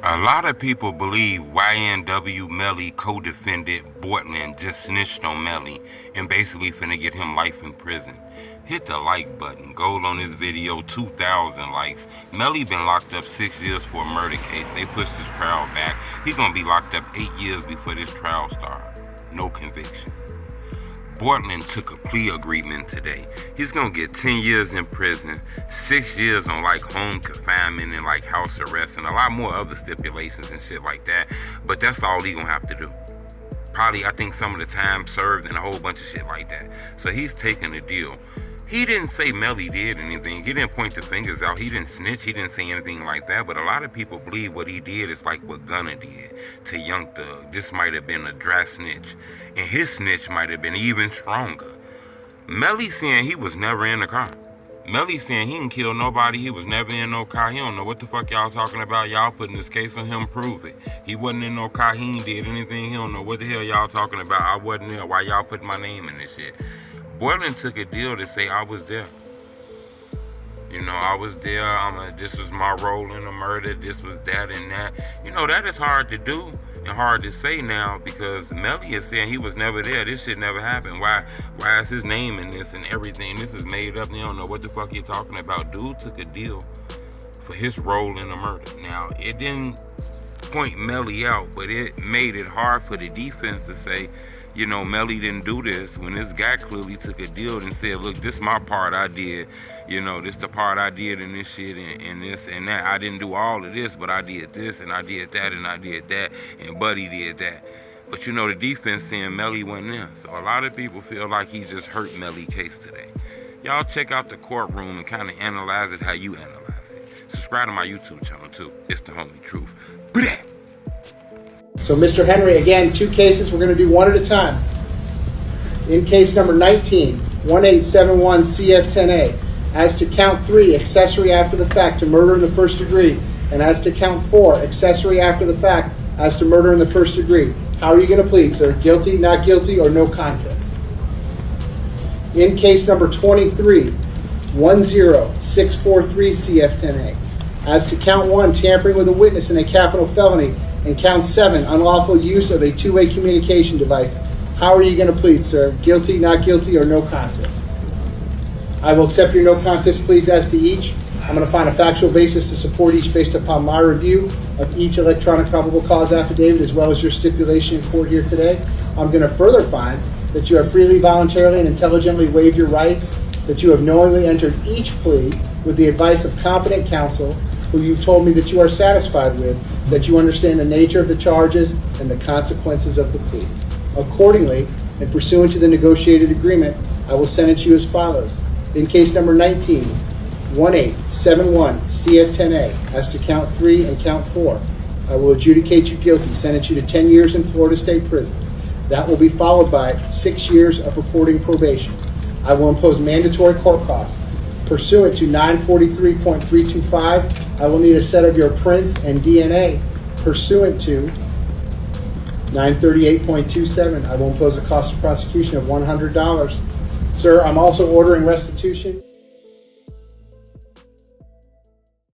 A lot of people believe YNW Melly co-defendant Bortlen just snitched on Melly and basically finna get him life in prison. Hit the like button. Goal on this video, 2,000 likes. Melly been locked up 6 years for a murder case. They pushed his trial back. He gonna be locked up 8 years before this trial start. No conviction. Bortlen took a plea agreement today. He's gonna get 10 years in prison, 6 years on like home confinement and like house arrest and a lot more other stipulations and shit like that. But that's all he gonna have to do. Probably, I think, some of the time served and a whole bunch of shit like that. So he's taking a deal. He didn't say Melly did anything. He didn't point the fingers out. He didn't snitch. He didn't say anything like that. But a lot of people believe what he did is like what Gunna did to Young Thug. This might have been a dry snitch. And his snitch might have been even stronger. Melly saying he was never in the car. Melly saying he didn't kill nobody. He was never in no car. He don't know what the fuck y'all talking about. Y'all putting this case on him. Prove it. He wasn't in no car. He ain't did anything. He don't know what the hell y'all talking about. I wasn't there. Why y'all putting my name in this shit? Bortlen took a deal to say I was there. You know, I was there. This was my role in the murder. This was that and that. You know, that is hard to do and hard to say now because Melly is saying he was never there. This shit never happened. Why is his name in this and everything? This is made up. They don't know what the fuck you're talking about. Dude took a deal for his role in the murder. Now, it didn't point Melly out, but it made it hard for the defense to say, you know, Melly didn't do this when this guy clearly took a deal and said, look, this my part I did. You know, this the part I did in this shit and this and that. I didn't do all of this, but I did this and I did that and I did that and Buddy did that. But you know, the defense saying Melly wasn't there. So a lot of people feel like he just hurt Melly case today. Y'all check out the courtroom and kind of analyze it how you analyze it. Subscribe to my YouTube channel too. It's the homie truth. Blah! So, Mr. Henry, again, 2 cases. We're going to do one at a time. In case number 19, 1871 CF10A, as to count 3, accessory after the fact to murder in the first degree, and as to count 4, accessory after the fact as to murder in the first degree. How are you going to plead, sir? Guilty, not guilty, or no contest? In case number 23, 10643 CF10A, as to count 1, tampering with a witness in a capital felony, and count 7, unlawful use of a two-way communication device. How are you going to plead, sir? Guilty, not guilty, or no contest? I will accept your no contest pleas as to each. I'm going to find a factual basis to support each based upon my review of each electronic probable cause affidavit as well as your stipulation in court here today. I'm going to further find that you have freely, voluntarily, and intelligently waived your rights, that you have knowingly entered each plea with the advice of competent counsel who you've told me that you are satisfied with, that you understand the nature of the charges and the consequences of the plea. Accordingly, and pursuant to the negotiated agreement, I will sentence you as follows. In case number 19, 1871 CF10A, as to count 3 and count 4, I will adjudicate you guilty, sentence you to 10 years in Florida State Prison. That will be followed by 6 years of reporting probation. I will impose mandatory court costs. Pursuant to 943.325, I will need a set of your prints and DNA. Pursuant to 938.27, I will impose a cost of prosecution of $100. Sir, I'm also ordering restitution.